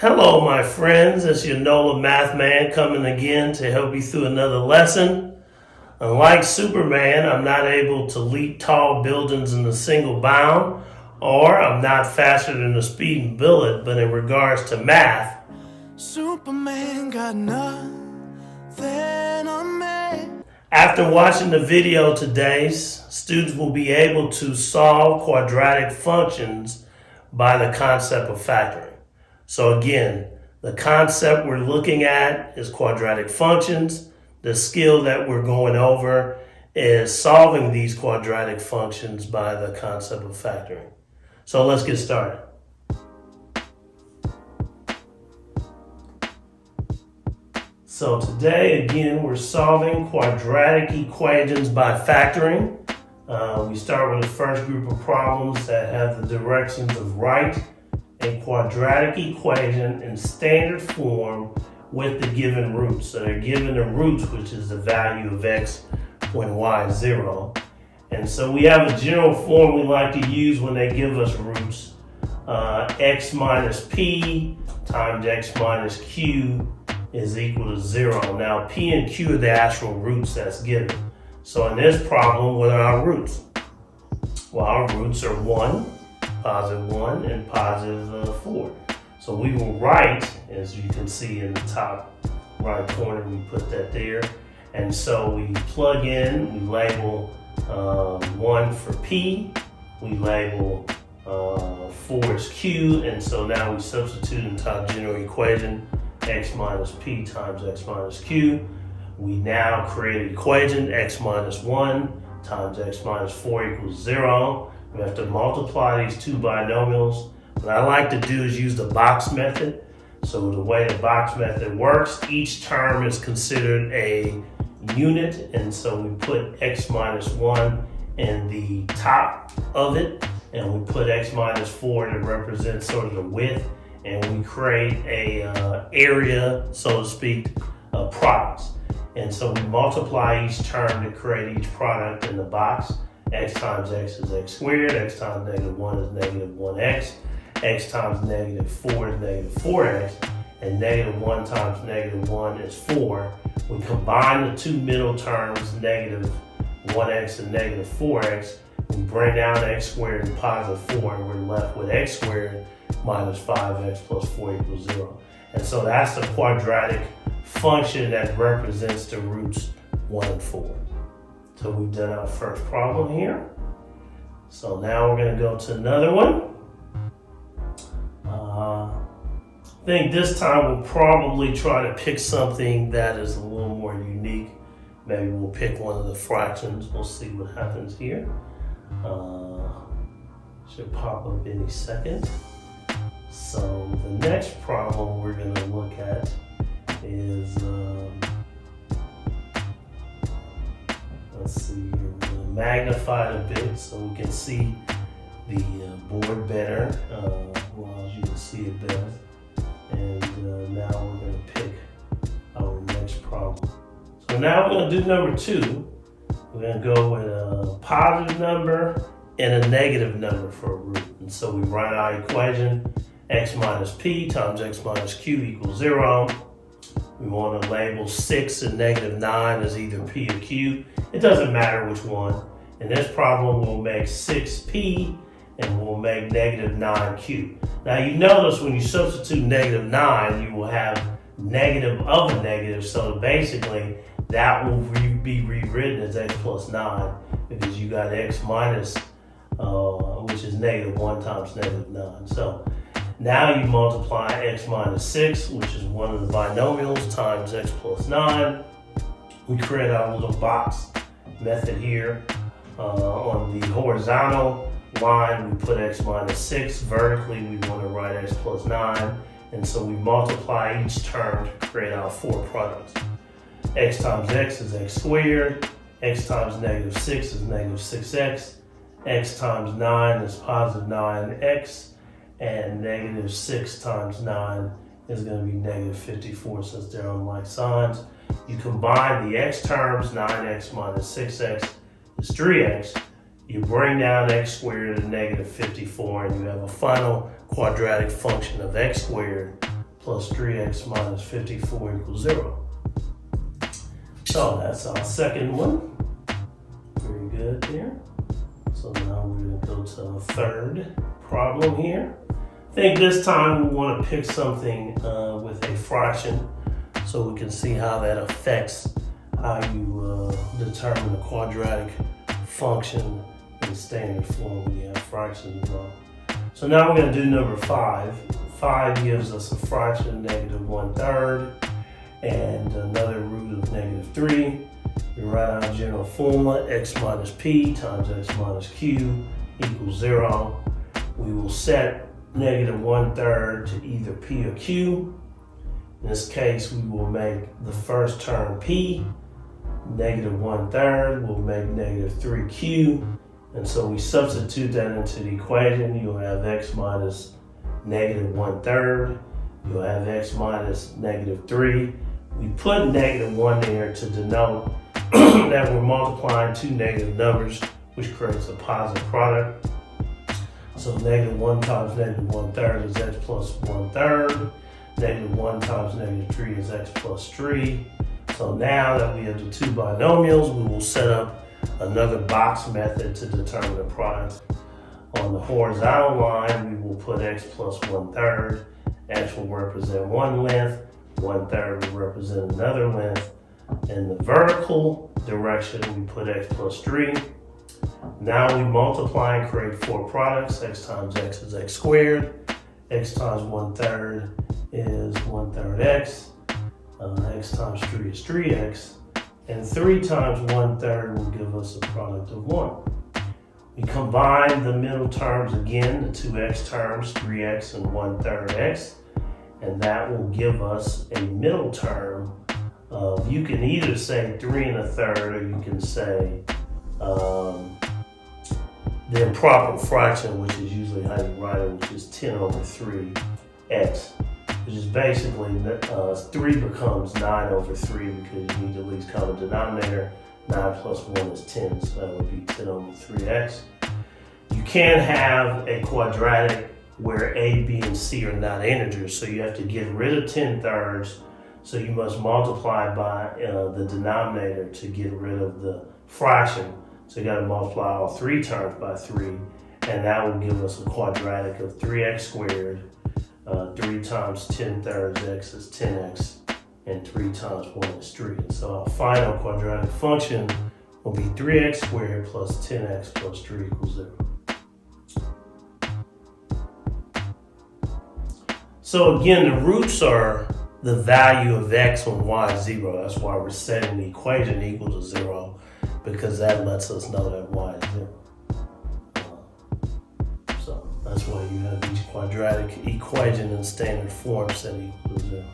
Hello, my friends. It's your NOLA Mathman coming again to help you through another lesson. Unlike Superman, I'm not able to leap tall buildings in a single bound, or I'm not faster than a speeding bullet, but in regards to math, Superman got nothing on me. After watching the video today, students will be able to solve quadratic functions by the concept of factoring. So again, the concept we're looking at is quadratic functions. The skill that we're going over is solving these quadratic functions by the concept of factoring. So let's get started. So today, again, we're solving quadratic equations by factoring. We start with the first group of problems that have the directions of write a quadratic equation in standard form with the given roots. So they're given the roots, which is the value of x when y is 0. And so we have a general form we like to use when they give us roots. X minus p times x minus q is equal to 0. Now p and q are the actual roots that's given. So in this problem, what are our roots? Well, our roots are 1, positive 1, and positive 4. So we will write, as you can see in the top right corner, we put that there. And so we plug in, we label 1 for p, we label 4 as q, and so now we substitute into our general equation, x minus p times x minus q. We now create an equation, x minus 1 times x minus 4 equals 0. We have to multiply these two binomials. What I like to do is use the box method. So the way the box method works, each term is considered a unit, and so we put x minus 1 in the top of it, and we put x minus 4 to represent sort of the width, and we create a area, so to speak, of products. And so we multiply each term to create each product in the box. X times x is x squared, x times negative 1 is negative 1x, x times negative 4 is negative 4x, and negative 1 times negative 1 is 4. We combine the two middle terms, negative 1x and negative 4x. We bring down x squared and positive 4, and we're left with x squared minus 5x plus 4 equals 0. And so that's the quadratic function that represents the roots 1 and 4. So we've done our first problem here. So now we're going to go to another one. I think this time we'll probably try to pick something that is a little more unique. Maybe we'll pick one of the fractions. We'll see what happens here. Should pop up any second. So the next problem we're going to look at is, let's see here, we're going to magnify it a bit so we can see the board better, allows you to see it better. And now we're going to pick our next problem. So now we're going to do number 2. We're going to go with a positive number and a negative number for a root. And so we write our equation, x minus p times x minus q equals 0. We want to label 6 and negative 9 as either p or q. It doesn't matter which one. In this problem, we'll make 6p and we'll make negative 9q. Now you notice when you substitute negative 9, you will have negative of a negative. So basically, that will be rewritten as x plus 9 because you got x minus, which is negative 1 times negative 9. So now you multiply x minus 6, which is one of the binomials, times x plus 9. We create our little box method here. On the horizontal line, we put x minus 6. Vertically, we want to write x plus 9. And so we multiply each term to create our 4 products. X times x is x squared. X times negative 6 is negative 6x. X times 9 is positive 9x. And negative 6 times 9 is going to be negative 54 since they're on like signs. You combine the x terms, 9x minus 6x is 3x. You bring down x squared to negative 54, and you have a final quadratic function of x squared plus 3x minus 54 equals 0. So that's our second one. Very good there. So now we're going to go to our third problem here. I think this time we want to pick something with a fraction so we can see how that affects how you determine a quadratic function in standard form when you have fractions involved. So now we're going to do number 5. 5 gives us a fraction negative 1/3 and another root of negative 3. We write our general formula, x minus p times x minus q equals 0. We will set negative 1/3 to either p or q. In this case, we will make the first term p. Negative 1/3 will make negative 3q. And so we substitute that into the equation. You'll have x minus negative 1/3. You'll have x minus negative 3. We put negative 1 there to denote that we're multiplying two negative numbers, which creates a positive product. So negative 1 times negative 1/3 is x plus 1/3. Negative 1 times negative 3 is x plus 3. So now that we have the two binomials, we will set up another box method to determine the product. On the horizontal line, we will put x plus 1/3. X will represent one length, 1/3 will represent another length. In the vertical direction, we put x plus 3. Now we multiply and create four products. X times x is x squared. X times 1/3 is 1/3 x. X times 3 is 3x. And 3 times 1/3 will give us a product of 1. We combine the middle terms again, the two x terms, 3x and 1/3 x. And that will give us a middle term of, you can either say 3 1/3 or you can say the improper fraction, which is usually how you write it, which is 10/3x, which is basically 3 becomes 9/3 because you need the least common denominator. 9 plus 1 is 10, so that would be 10/3x. You can't have a quadratic where a, b, and c are not integers, so you have to get rid of 10/3. So you must multiply by the denominator to get rid of the fraction. So you got to multiply all three terms by 3, and that will give us a quadratic of 3x squared. 3 times 10/3 x is 10x, and 3 times 1 is 3. And so our final quadratic function will be 3x squared plus 10x plus 3 equals 0. So again, the roots are the value of x when y is 0. That's why we're setting the equation equal to 0, because that lets us know that y is 0. So that's why you have each quadratic equation in standard form set equal to 0.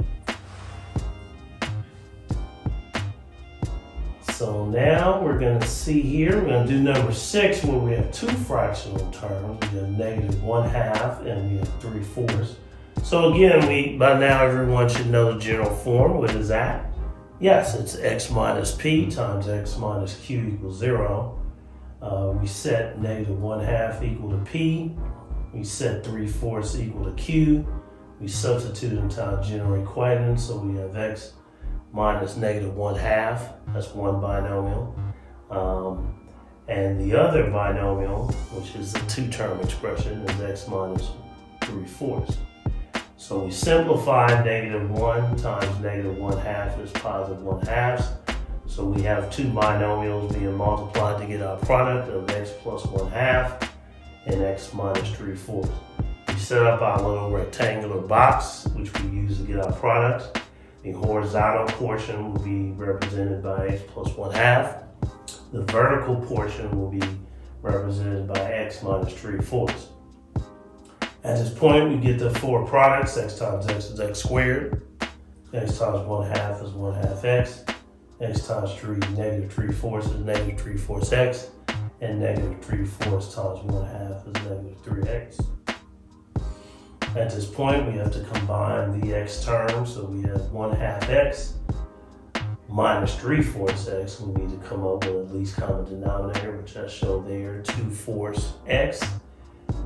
So now we're going to see here, we're going to do number 6 where we have two fractional terms. We have negative 1/2 and we have 3/4. So again, by now everyone should know the general form. What is that? Yes, it's x minus p times x minus q equals 0. We set negative 1/2 equal to p. We set 3/4 equal to q. We substitute into our general equation, so we have x minus negative 1/2. That's one binomial. And the other binomial, which is the two-term expression, is x minus 3/4. So we simplify negative 1 times negative 1/2 is positive 1/2. So we have two binomials being multiplied to get our product of x plus 1/2 and x minus 3/4. We set up our little rectangular box, which we use to get our product. The horizontal portion will be represented by x plus 1/2. The vertical portion will be represented by x minus 3/4. At this point, we get the four products. X times x is x squared. X times 1/2 is 1/2 x. X times 3, negative 3/4 is negative 3/4 x. And negative 3/4 times 1/2 is negative 3x. At this point, we have to combine the x terms. So we have 1/2 x minus 3/4 x. We need to come up with the least common denominator, which I showed there, 2/4 x.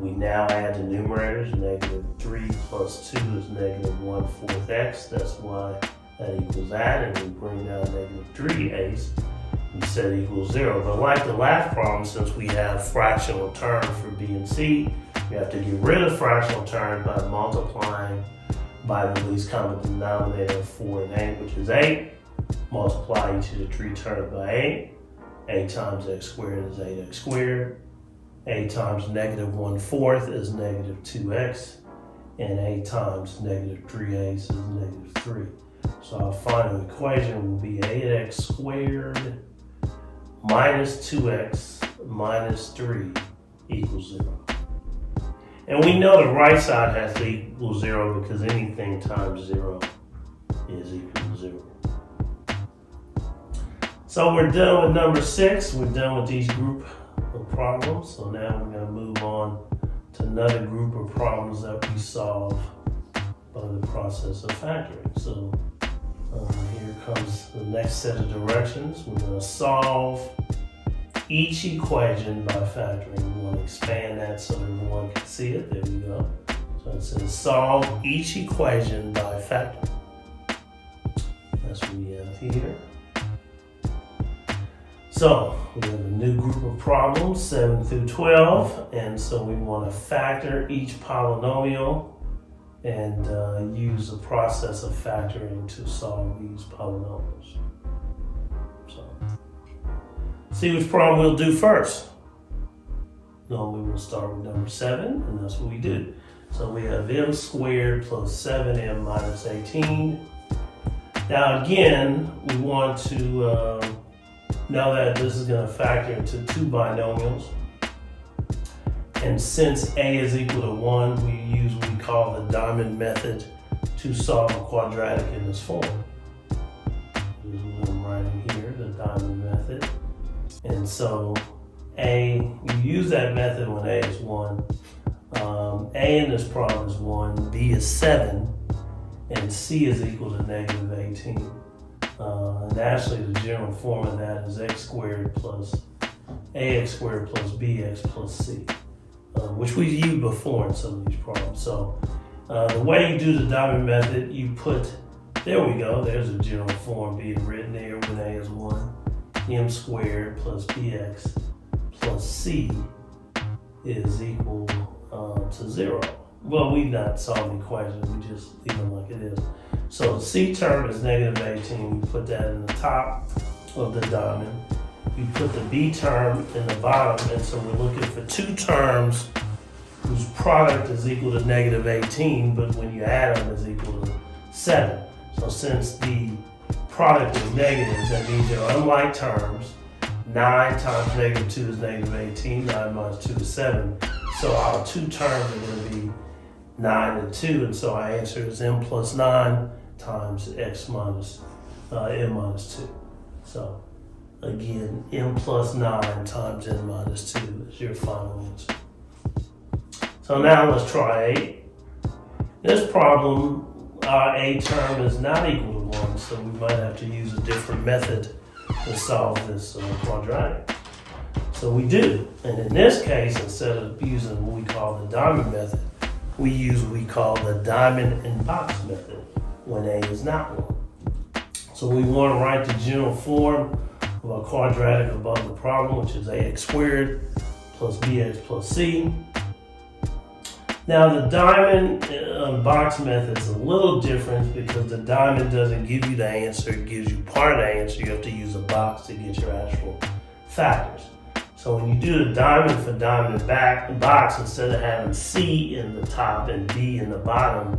We now add the numerators. Negative 3 plus 2 is negative 1/4 x. That's why that equals that. And we bring down negative 3/8. We set equals 0. But like the last problem, since we have fractional terms for b and c, we have to get rid of fractional terms by multiplying by the least common denominator of 4 and 8, which is 8. Multiply each of the 3 terms by 8. 8 times x squared is 8x squared. 8 times negative 1/4 is negative 2x. And 8 times negative 3/8 is negative 3. So our final equation will be 8x squared minus 2x minus 3 equals 0. And we know the right side has to equal 0 because anything times 0 is equal to 0. So we're done with number 6. We're done with these group of problems. So now we're going to move on to another group of problems that we solve by the process of factoring. So here comes the next set of directions. We're going to solve each equation by factoring. We want to expand that so everyone can see it. There we go. So it says solve each equation by factoring. That's what we have here. So we have a new group of problems, 7 through 12. And so we want to factor each polynomial and use the process of factoring to solve these polynomials. So, see which problem we'll do first. Normally we'll start with number 7, and that's what we do. So we have m squared plus 7m minus 18. Now again, we want to know that this is going to factor into 2 binomials. And since a is equal to 1, we use what we call the diamond method to solve a quadratic in this form. This is what I'm writing here, the diamond method. And so you use that method when a is 1. A in this problem is 1, b is 7, and c is equal to negative 18. And actually the general form of that is x squared plus ax squared plus bx plus c. Which we've used before in some of these problems. So the way you do the diamond method, you put, there we go, there's a general form being written there when a is 1. M squared plus bx plus c is equal to 0. Well, we've not solved the equation, we just leave them like it is. So the c term is negative 18, we put that in the top of the diamond. You put the b term in the bottom, and so we're looking for 2 terms whose product is equal to negative 18, but when you add them is equal to 7. So since the product is negative, that means they're unlike terms. 9 times negative 2 is negative 18, 9 minus 2 is 7. So our 2 terms are going to be 9 and 2, and so our answer is m plus 9 times x minus m minus 2. So again, m plus 9 times n minus 2 is your final answer. So now let's try 8. This problem, our a term is not equal to 1, so we might have to use a different method to solve this quadratic. So we do, and in this case, instead of using what we call the diamond method, we use what we call the diamond and box method when a is not 1. So we want to write the general form of a quadratic above the problem, which is ax squared plus bx plus c. Now the diamond box method is a little different because the diamond doesn't give you the answer, it gives you part of the answer. You have to use a box to get your actual factors. So when you do the diamond for diamond box, instead of having c in the top and b in the bottom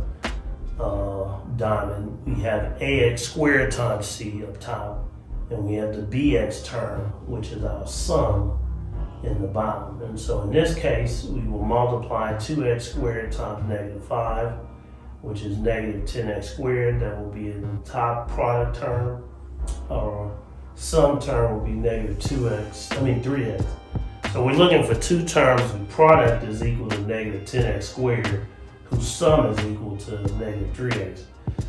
diamond, we have ax squared times c up top, and we have the bx term, which is our sum, in the bottom. And so in this case, we will multiply 2x squared times negative 5, which is negative 10x squared. That will be in the top product term. Our sum term will be negative 3x. So we're looking for 2 terms whose product is equal to negative 10x squared, whose sum is equal to negative 3x.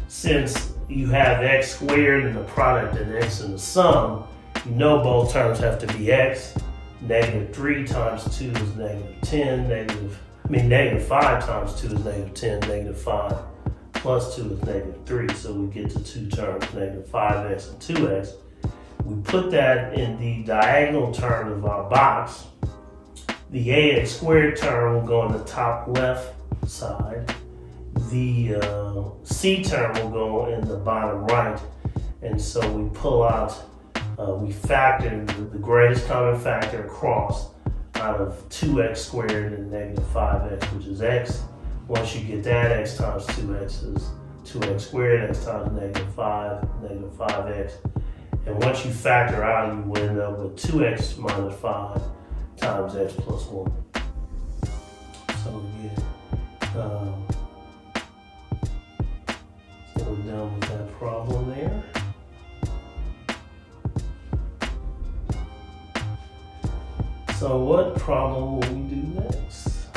Since you have x squared in the product and x in the sum, you know both terms have to be x. Negative 3 times 2 is negative 10. Negative negative 5 times 2 is negative 10. Negative 5 plus 2 is negative 3. So we get to two terms, negative 5x and 2x. We put that in the diagonal term of our box. The ax squared term will go on the top left side. The c term will go in the bottom right. And so we pull out, we factor the greatest common factor across out of 2x squared and negative 5x, which is x. Once you get that, x times 2x is 2x squared, x times negative 5, negative 5x. And once you factor out, you will end up with 2x minus 5 times x plus 1. So again, so we're done with that problem there. So what problem will we do next?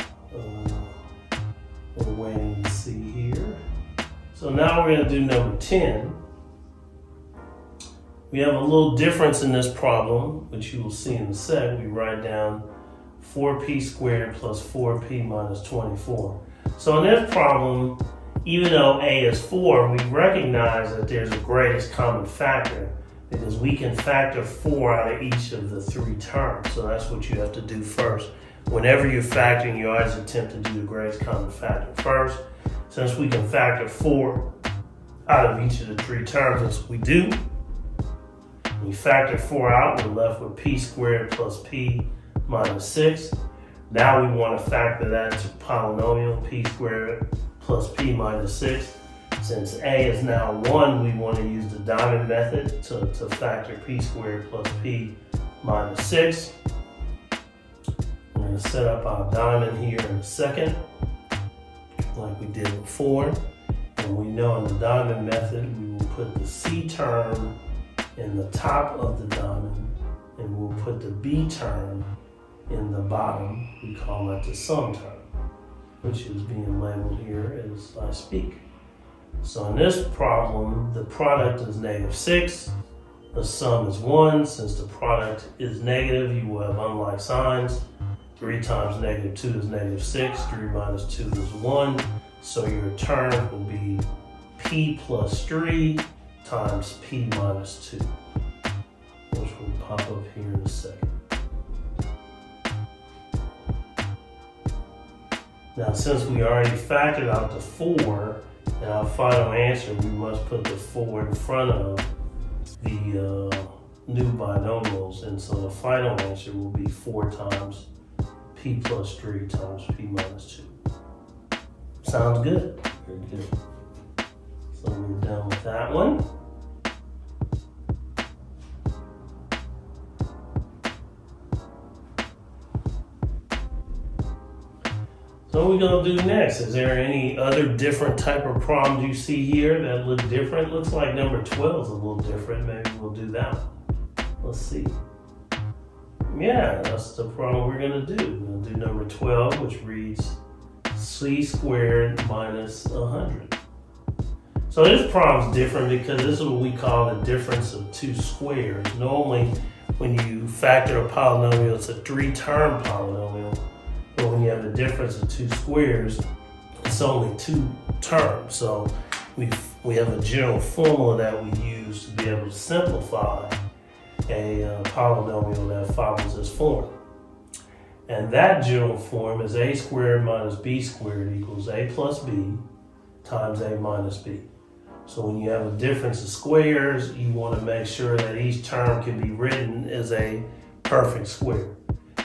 We're waiting to see here. So now we're going to do number 10. We have a little difference in this problem, which you will see in a sec. We write down 4p squared plus 4p minus 24. So in this problem, even though a is 4, we recognize that there's a greatest common factor because we can factor 4 out of each of the 3 terms. So that's what you have to do first. Whenever you're factoring, you always attempt to do the greatest common factor first. Since we can factor 4 out of each of the 3 terms, that's what we do. We factor 4 out, we're left with p squared plus p minus 6. Now we want to factor that to polynomial, p squared plus p minus 6. Since a is now 1, we want to use the diamond method to factor p squared plus p minus 6. We're going to set up our diamond here in a second, like we did before. And we know in the diamond method, we will put the c term in the top of the diamond, and we'll put the b term in the bottom. We call that the sum term, which is being labeled here as I speak. So in this problem, the product is negative 6, the sum is 1. Since the product is negative, you will have unlike signs. 3 times negative 2 is negative 6, 3 minus 2 is 1. So your term will be p plus 3 times p minus 2, which will pop up here in a second. Now, since we already factored out the 4 in our final answer, we must put the 4 in front of the new binomials, and so the final answer will be 4 times p plus 3 times p minus 2. Sounds good? Very good. So we're done with that one. So what we're going to do next, is there any other different type of problems you see here that look different? Looks like number 12 is a little different. Maybe we'll do that one. Let's see. Yeah, that's the problem we're going to do. We're going to do number 12, which reads c squared minus 100. So this problem's different because this is what we call the difference of 2 squares. Normally, when you factor a polynomial, it's a 3-term polynomial. But when you have a difference of 2 squares, it's only 2 terms. So we have a general formula that we use to be able to simplify a polynomial that follows this form. And that general form is a squared minus b squared equals a plus b times a minus b. So when you have a difference of squares, you want to make sure that each term can be written as a perfect square.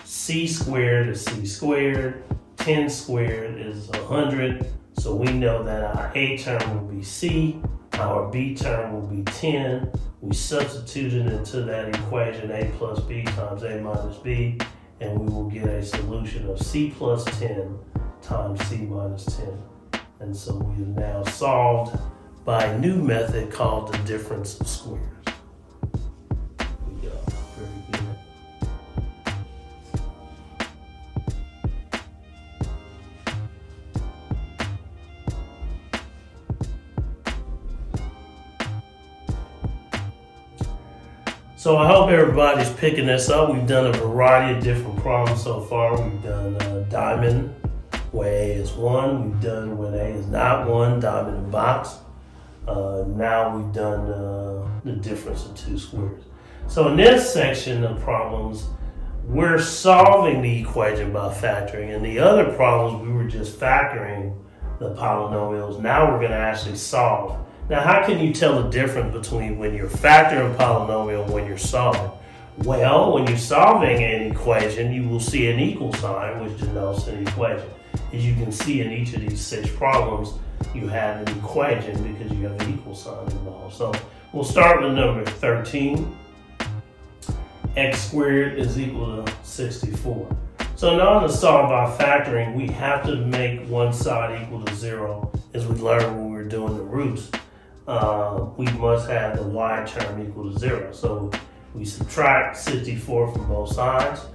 C squared is c squared, 10 squared is 100, so we know that our a term will be c, our b term will be 10. We substitute it into that equation, a plus b times a minus b, and we will get a solution of c plus 10 times c minus 10. And so we have now solved by a new method called the difference of squares. Very good. So I hope everybody's picking this up. We've done a variety of different problems so far. We've done diamond, where a is 1. We've done when a is not 1, diamond and box. Now we've done the difference of two squares. So in this section of problems, we're solving the equation by factoring. In the other problems, we were just factoring the polynomials. Now we're going to actually solve. Now, how can you tell the difference between when you're factoring a polynomial and when you're solving? Well, when you're solving an equation, you will see an equal sign, which denotes an equation. As you can see in each of these 6 problems, you have an equation because you have an equal sign involved. So we'll start with number 13. X squared is equal to 64. So in order to solve by factoring, we have to make one side equal to 0, as we learned when we were doing the roots. We must have the y term equal to 0. So we subtract 64 from both sides.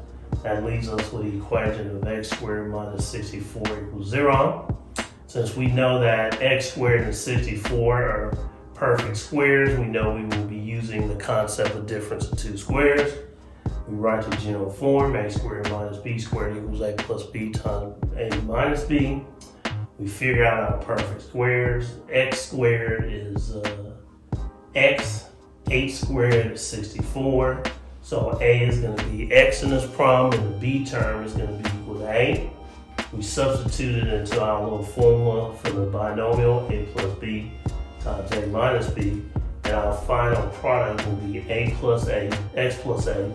That leaves us with the equation of x squared minus 64 equals 0. Since we know that x squared and 64 are perfect squares, we know we will be using the concept of difference of two squares. We write the general form, a squared minus b squared equals a plus b times a minus b. We figure out our perfect squares. X squared is x, h squared is 64. So a is going to be x in this problem, and the b term is going to be equal to a. We substitute it into our little formula for the binomial, a plus b times a minus b. And our final product will be a plus a, x plus a,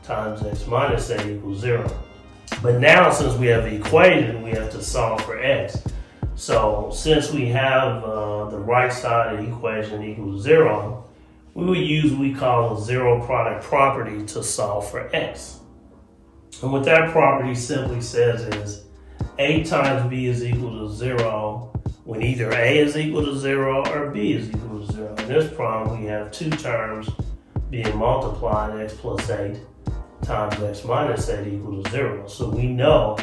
times x minus a equals 0. But now, since we have the equation, we have to solve for x. So since we have the right side of the equation equals 0, we will use what we call a zero product property to solve for x. And what that property simply says is a times b is equal to 0 when either a is equal to 0 or b is equal to 0. In this problem, we have two terms being multiplied, x plus 8 times x minus 8 equals 0. So we know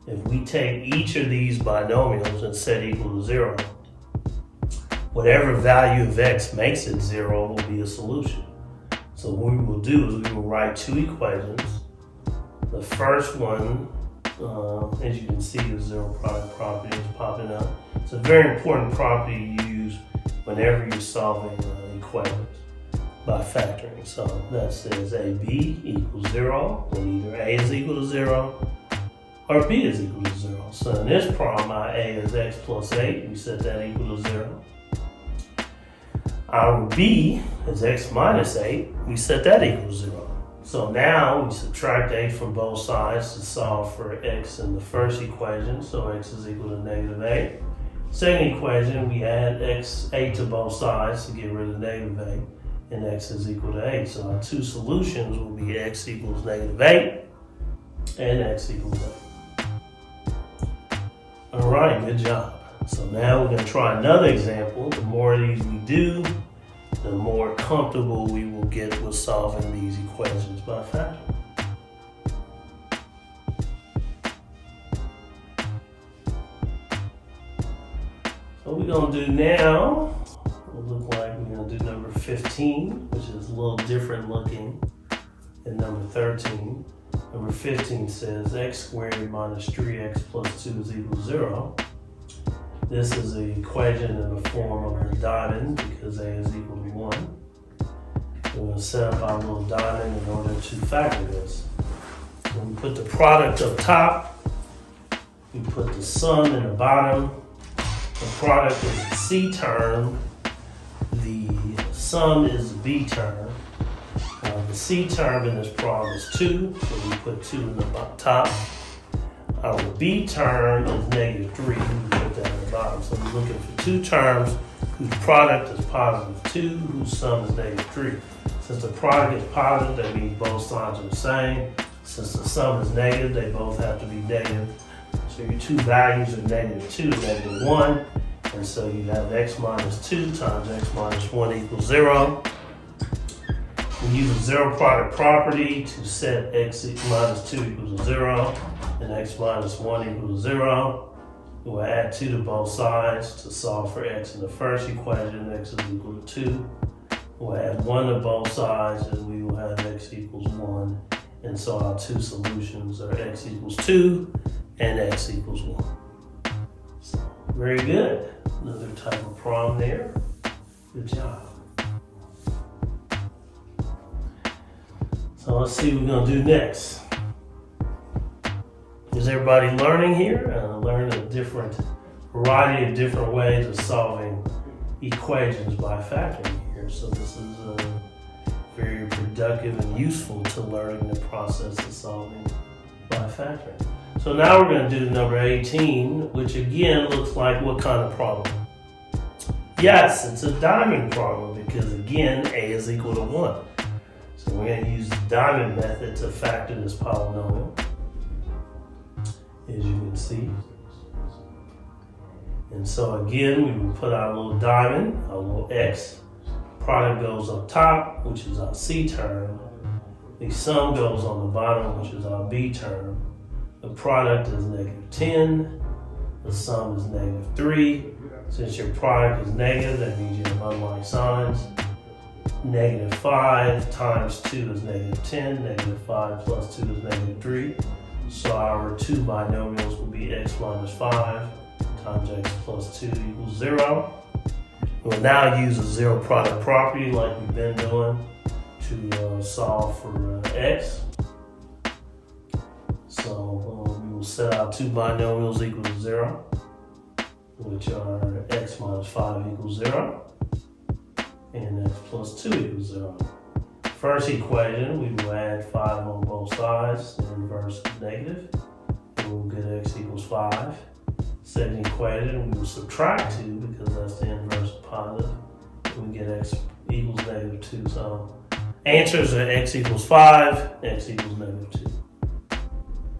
if we take each of these binomials and set equal to 0, whatever value of x makes it 0 will be a solution. So what we will do is we will write two equations. The first one, as you can see, the zero product property is popping up. It's a very important property to use whenever you're solving equations by factoring. So that says AB equals 0 when either A is equal to 0 or B is equal to 0. So in this problem, our A is x plus 8. We set that equal to 0. Our B is x minus 8. We set that equal to 0. So now we subtract 8 from both sides to solve for x in the first equation. So x is equal to negative 8. Second equation, we add x 8 to both sides to get rid of negative 8. And x is equal to 8. So our two solutions will be x equals negative 8 and x equals 8. All right, good job. So now we're going to try another example. The more of these we do, the more comfortable we will get with solving these equations by factoring. So what we're going to do now, will look like we're going to do number 15, which is a little different looking than number 13. Number 15 says x squared minus 3x plus 2 is equal to 0. This is the equation in the form of a diamond because a is equal to 1. We're going to set up our little diamond in order to factor this. So we put the product up top. We put the sum in the bottom. The product is the C term. The sum is the B term. The C term in this problem is 2, so we put 2 in the top. Our B term is negative 3, we put that in the bottom. So we're looking for two terms whose product is positive 2, whose sum is negative 3. Since the product is positive, that means both sides are the same. Since the sum is negative, they both have to be negative. So your two values are negative 2 and negative 1. And so you have x minus 2 times x minus 1 equals 0. We use a zero product property to set x minus 2 equals 0 and x minus 1 equals 0. We'll add 2 to both sides to solve for x in the first equation, x is equal to 2. We'll add 1 to both sides and we will have x equals 1. And so our two solutions are x equals 2 and x equals 1. Very good. Another type of problem there. Good job. So let's see what we're going to do next. Is everybody learning here? Learning a variety of different ways of solving equations by factoring here. So this is very productive and useful to learning the process of solving by factoring. So now we're going to do number 18, which again looks like what kind of problem? Yes, it's a diamond problem because again, a is equal to 1. So we're going to use the diamond method to factor this polynomial, as you can see. And so again, we will put our little diamond, our little x. Product goes up top, which is our C term. The sum goes on the bottom, which is our B term. The product is -10. The sum is -3. Since your product is negative, that means you have unlike signs. -5 times 2 is -10. -5 plus 2 is -3. So our two binomials will be x minus 5 times x plus 2 equals 0. We'll now use a zero product property like we've been doing to solve for x. So we will set our two binomials equal to 0, which are x minus 5 equals 0 and x plus 2 equals 0. First equation, we will add 5 on both sides, the inverse is negative, and we'll get x equals 5. Second equation, we will subtract 2 because that's the inverse of positive, and we get x equals -2. So answers are x equals 5, x equals -2.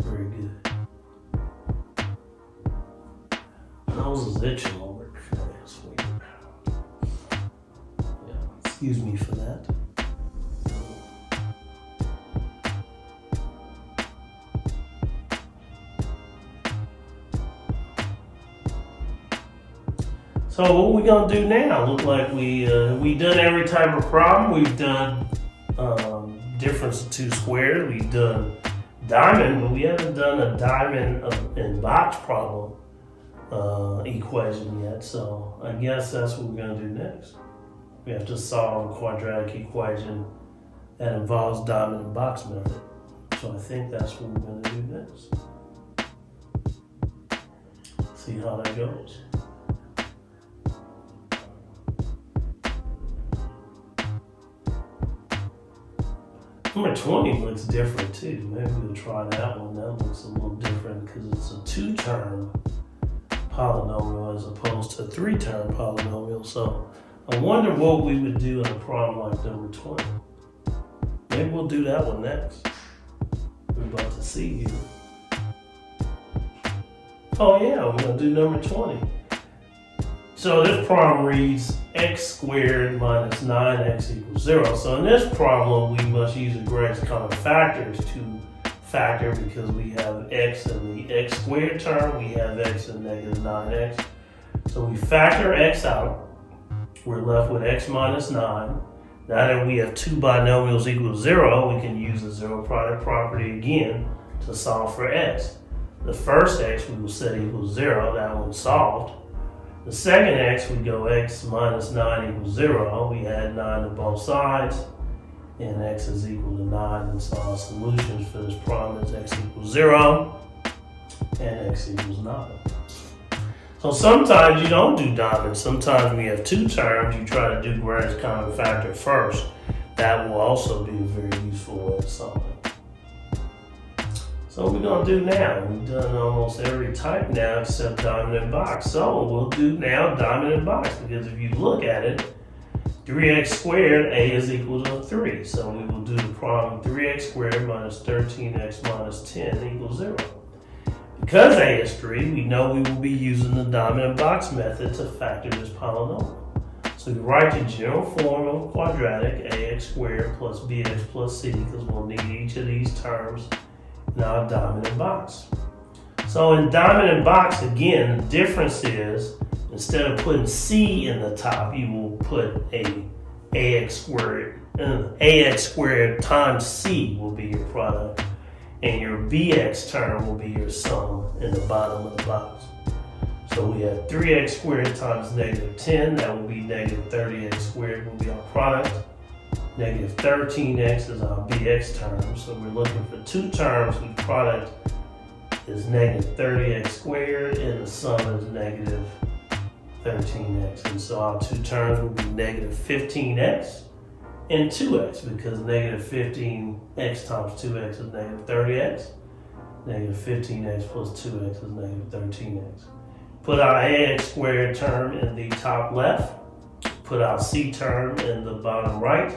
Very good. Nose is itching over it. That's weird. Yeah, excuse me for that. So what we gonna do now? Look like we done every type of problem. We've done difference of two squares. We've done diamond, but we haven't done a diamond in box problem equation yet. So I guess that's what we're gonna do next. We have to solve a quadratic equation that involves diamond and box method. So I think that's what we're gonna do next. See how that goes. Number 20 looks different too. Maybe we'll try that one. That looks a little different because it's a 2-term polynomial as opposed to a 3-term polynomial. So I wonder what we would do in a problem like number 20. Maybe we'll do that one next. We're about to see here. Oh yeah, we're gonna do number 20. So this problem reads x squared minus 9x equals 0. So in this problem, we must use the greatest common factors to factor because we have x in the x squared term, we have x in -9x. So we factor x out, we're left with x minus 9. Now that we have two binomials equal to 0, we can use the zero product property again to solve for x. The first x we will set equals 0, that one's solved. The second x, we go x minus 9 equals 0. We add 9 to both sides, and x is equal to 9. And so our solutions for this problem is x equals 0, and x equals 9. So sometimes you don't do diamond. Sometimes when you have two terms, you try to do greatest common factor first. That will also be a very useful way of solving. So what we're going to do now, we've done almost every type now except diamond and box. So we'll do now diamond and box because if you look at it, 3x squared, a is equal to 3. So we will do the problem 3x squared minus 13x minus 10 equals 0. Because a is 3, we know we will be using the diamond and box method to factor this polynomial. So we write the general form of a quadratic, ax squared plus bx plus c, because we'll need each of these terms in our diamond and box. So in diamond and box, again, the difference is instead of putting c in the top, you will put ax squared times c will be your product, and your bx term will be your sum in the bottom of the box. So we have 3x squared times negative 10, that will be negative 30x squared will be our product. Negative 13x is our bx term, so we're looking for two terms whose product is negative 30x squared and the sum is negative 13x. And so our two terms will be negative 15x and 2x, because negative 15x times 2x is negative 30x. Negative 15x plus 2x is negative 13x. Put our ax squared term in the top left. Put our c term in the bottom right.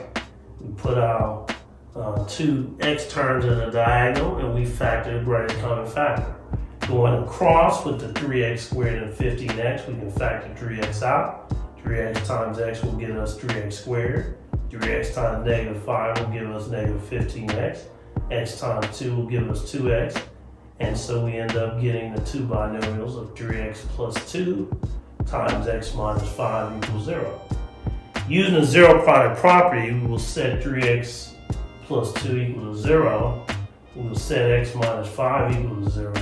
We put our two x terms in a diagonal, and we factor the greatest common factor. Going across with the 3x squared and 15x, we can factor 3x out. 3x times x will give us 3x squared. 3x times negative 5 will give us negative 15x. X times 2 will give us 2x. And so we end up getting the two binomials of 3x plus 2 times x minus 5 equals 0. Using the zero product property, we will set 3x plus 2 equal to 0. We will set x minus 5 equal to 0.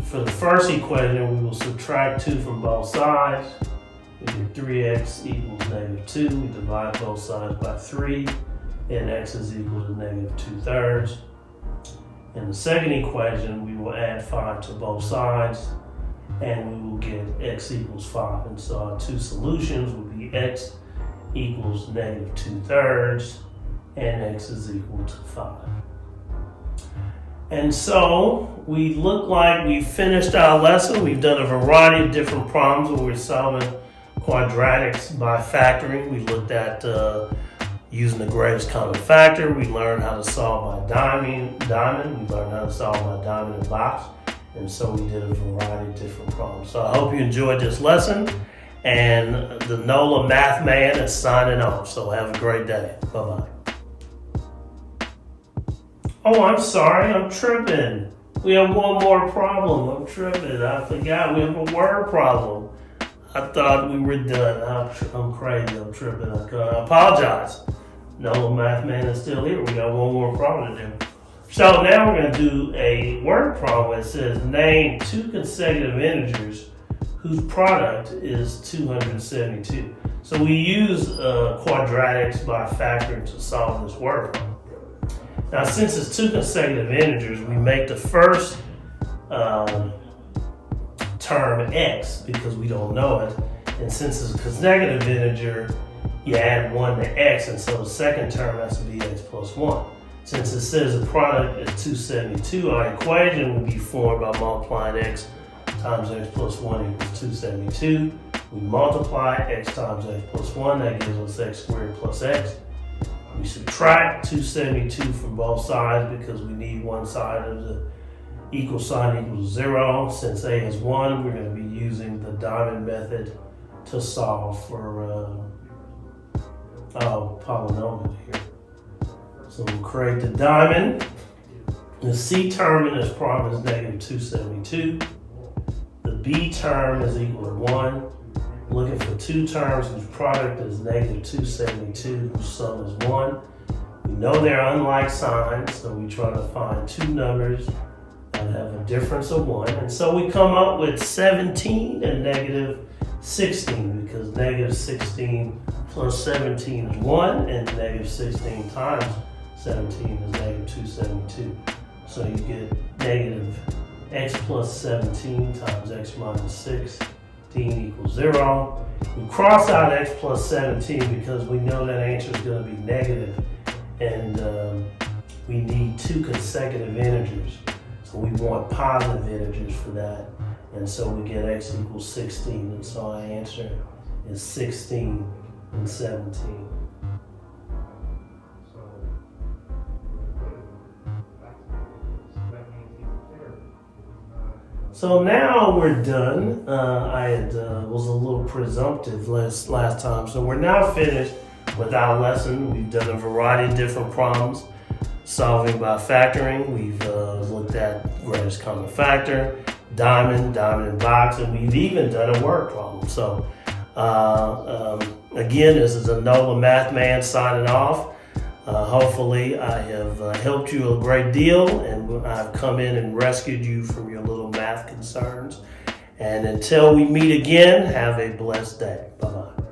For the first equation, we will subtract 2 from both sides. We get 3x equals negative 2. We divide both sides by 3, and x is equal to negative 2/3. In the second equation, we will add 5 to both sides, and we will get x equals 5. And so our two solutions will be x equals negative 2/3, and x is equal to 5. And so we look like we finished our lesson. We've done a variety of different problems where we're solving quadratics by factoring. We looked at using the greatest common factor. We learned how to solve by diamond. We learned how to solve by diamond and box. And so we did a variety of different problems. So I hope you enjoyed this lesson. And the NOLA Mathman is signing off. So have a great day. Bye-bye. Oh, I'm sorry. I'm tripping. We have one more problem. I'm tripping. I forgot. We have a word problem. I thought we were done. I'm crazy. I'm tripping. I apologize. NOLA Mathman is still here. We got one more problem to do. So now we're going to do a word problem that says name two consecutive integers whose product is 272. So we use quadratics by factoring to solve this word problem. Now, since it's two consecutive integers, we make the first term x because we don't know it. And since it's a consecutive integer, you add 1 to x, and so the second term has to be x plus 1. Since it says the product is 272, our equation would be formed by multiplying x times x plus 1 equals 272. We multiply x times x plus 1, that gives us x squared plus x. We subtract 272 from both sides because we need one side of the equal sign equals 0. Since a is 1, we're going to be using the diamond method to solve for polynomial here. So we'll create the diamond. The c term in this problem is negative 272. The b term is equal to 1. Looking for two terms whose product is negative 272, whose sum is 1. We know they're unlike signs, so we try to find two numbers that have a difference of 1. And so we come up with 17 and negative 16, because negative 16 plus 17 is 1, and negative 16 times 17 is negative 272. So you get negative x plus 17 times x minus 16 equals 0. We cross out x plus 17 because we know that answer is going to be negative, and we need two consecutive integers. So we want positive integers for that. And so we get x equals 16, and so our answer is 16 and 17. So now we're done. I was a little presumptive last time. So we're now finished with our lesson. We've done a variety of different problems, solving by factoring. We've looked at greatest common factor, diamond and box, and we've even done a word problem. So again, this is a NOLA Mathman signing off. Hopefully I have helped you a great deal, and I've come in and rescued you from your little math math concerns. And until we meet again, have a blessed day. Bye-bye.